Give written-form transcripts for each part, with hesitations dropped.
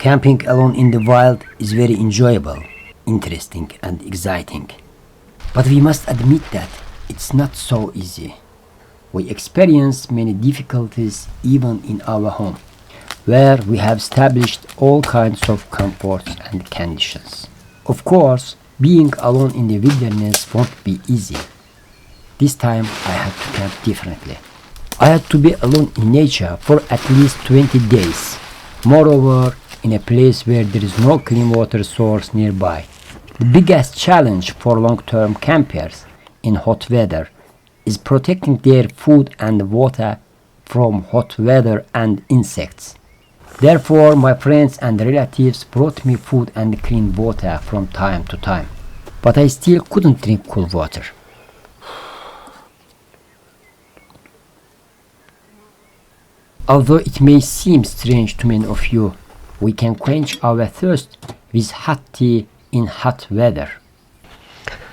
Camping alone in the wild is very enjoyable, interesting and exciting. But we must admit that it's not so easy. We experience many difficulties even in our home, where we have established all kinds of comforts and conditions. Of course, being alone in the wilderness won't be easy. This time I had to camp differently. I had to be alone in nature for at least 20 days. Moreover, in a place where there is no clean water source nearby. The biggest challenge for long-term campers in hot weather is protecting their food and water from hot weather and insects. Therefore, my friends and relatives brought me food and clean water from time to time. But I still couldn't drink cool water. Although it may seem strange to many of you, we can quench our thirst with hot tea in hot weather.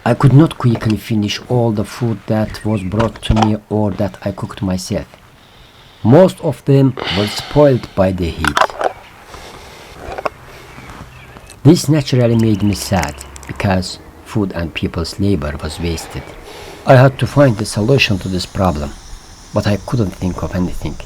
I could not quickly finish all the food that was brought to me or that I cooked myself. Most of them were spoiled by the heat. This naturally made me sad because food and people's labor was wasted. I had to find the solution to this problem, but I couldn't think of anything.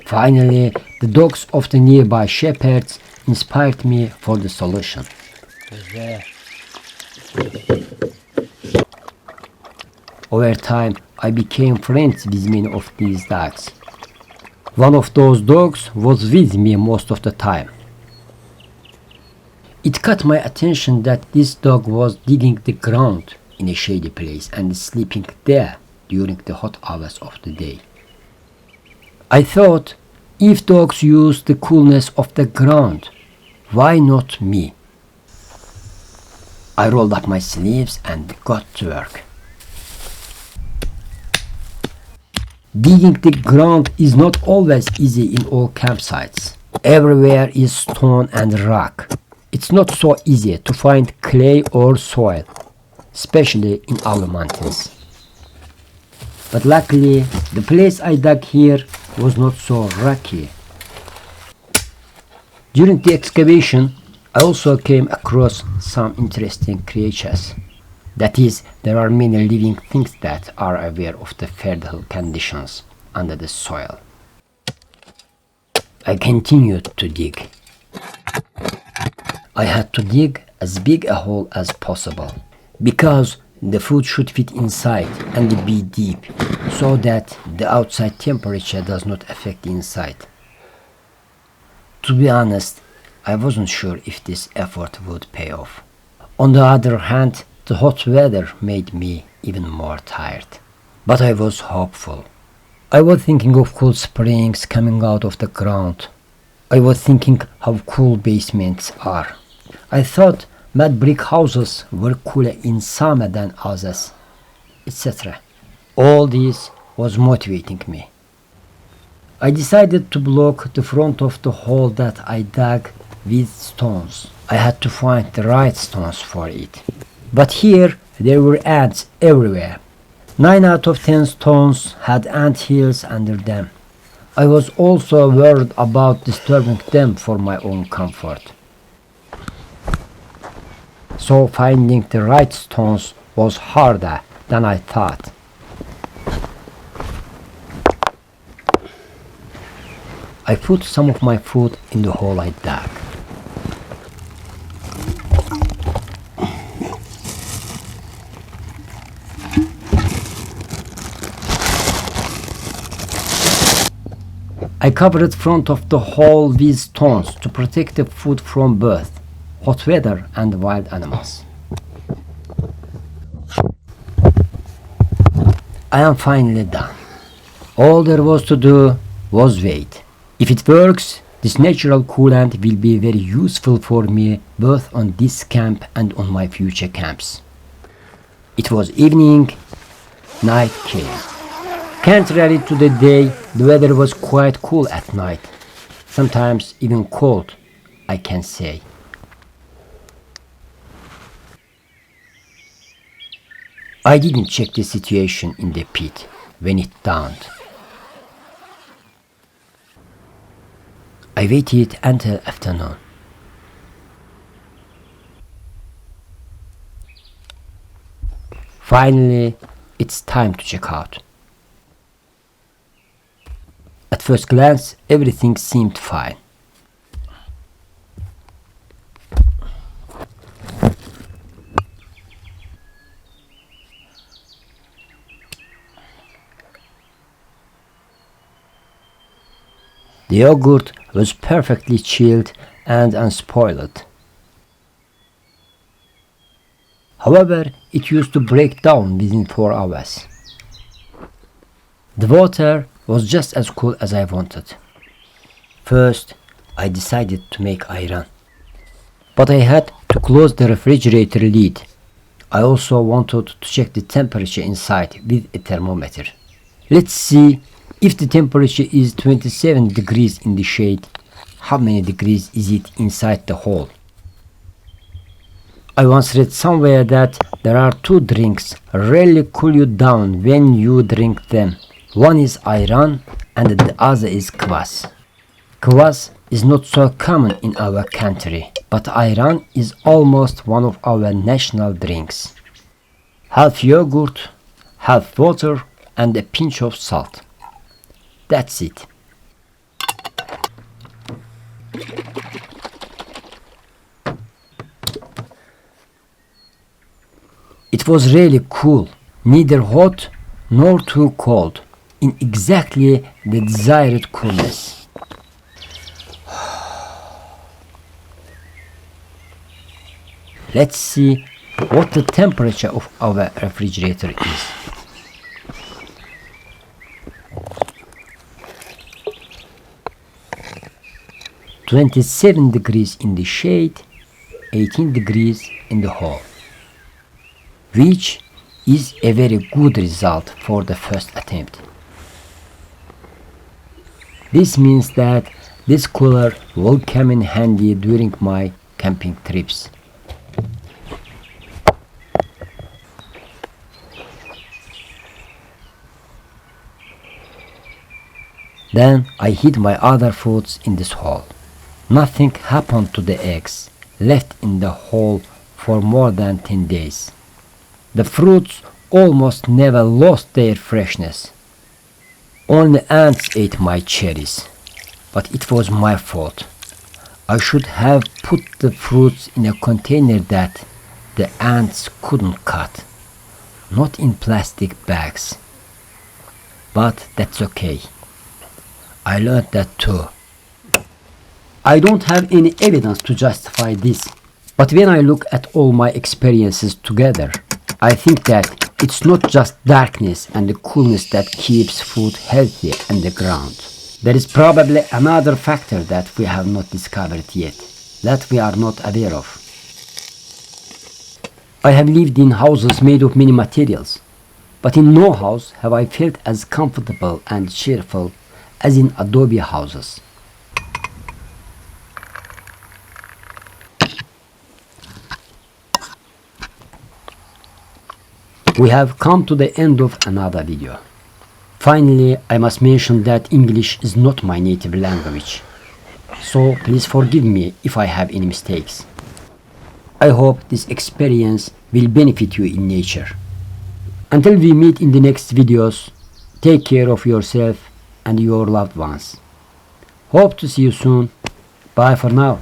Finally, the dogs of the nearby shepherds inspired me for the solution. Over time, I became friends with many of these dogs. One of those dogs was with me most of the time. It caught my attention that this dog was digging the ground in a shady place and sleeping there during the hot hours of the day. I thought, if dogs use the coolness of the ground, why not me? I rolled up my sleeves and got to work. Digging the ground is not always easy in all campsites. Everywhere is stone and rock. It's not so easy to find clay or soil, especially in our mountains. But luckily, the place I dug here was not so rocky. During the excavation, I also came across some interesting creatures. That is, there are many living things that are aware of the fertile conditions under the soil. I continued to dig. I had to dig as big a hole as possible, because the food should fit inside and be deep, so that the outside temperature does not affect the inside. To be honest, I wasn't sure if this effort would pay off. On the other hand, the hot weather made me even more tired. But I was hopeful. I was thinking of cool springs coming out of the ground. I was thinking how cool basements are. I thought mud brick houses were cooler in summer than others, etc. All this was motivating me. I decided to block the front of the hole that I dug with stones. I had to find the right stones for it. But here there were ants everywhere. 9 out of 10 stones had ant hills under them. I was also worried about disturbing them for my own comfort. So finding the right stones was harder than I thought. I put some of my food in the hole I dug. I covered front of the hole with stones to protect the food from both hot weather and wild animals. I am finally done. All there was to do was wait. If it works, this natural coolant will be very useful for me both on this camp and on my future camps. It was evening, night came. Contrary to the day, the weather was quite cool at night. Sometimes even cold, I can say. I didn't check the situation in the pit. when it dawned. I waited until afternoon. Finally, it's time to check out. At first glance, everything seemed fine. The yogurt was perfectly chilled and unspoiled. However, it used to break down within 4 hours. The water was just as cool as I wanted. First, I decided to make ayran, but I had to close the refrigerator lid. I also wanted to check the temperature inside with a thermometer. Let's see if the temperature is 27 degrees in the shade. How many degrees is it inside the hole? I once read somewhere that there are 2 drinks really cool you down when you drink them. One is ayran and the other is kvass. Kvass is not so common in our country, but ayran is almost one of our national drinks. Half yogurt, half water, and a pinch of salt. That's it. It was really cool, neither hot nor too cold, in exactly the desired coolness. Let's see what the temperature of our refrigerator is. "27 degrees in the shade, 18 degrees in the hall," which is a very good result for the first attempt. This means that this cooler will come in handy during my camping trips. Then I hid my other foods in this hole. Nothing happened to the eggs left in the hole for more than 10 days. The fruits almost never lost their freshness. Only ants ate my cherries, but it was my fault. I should have put the fruits in a container that the ants couldn't cut, not in plastic bags. But that's okay. I learned that too. I don't have any evidence to justify this, but when I look at all my experiences together, I think that it's not just darkness and the coolness that keeps food healthy underground. There is probably another factor that we have not discovered yet, that we are not aware of. I have lived in houses made of many materials, but in no house have I felt as comfortable and cheerful as in adobe houses. We have come to the end of another video. Finally, I must mention that English is not my native language, so please forgive me if I have any mistakes. I hope this experience will benefit you in nature. Until we meet in the next videos, take care of yourself and your loved ones. Hope to see you soon. Bye for now.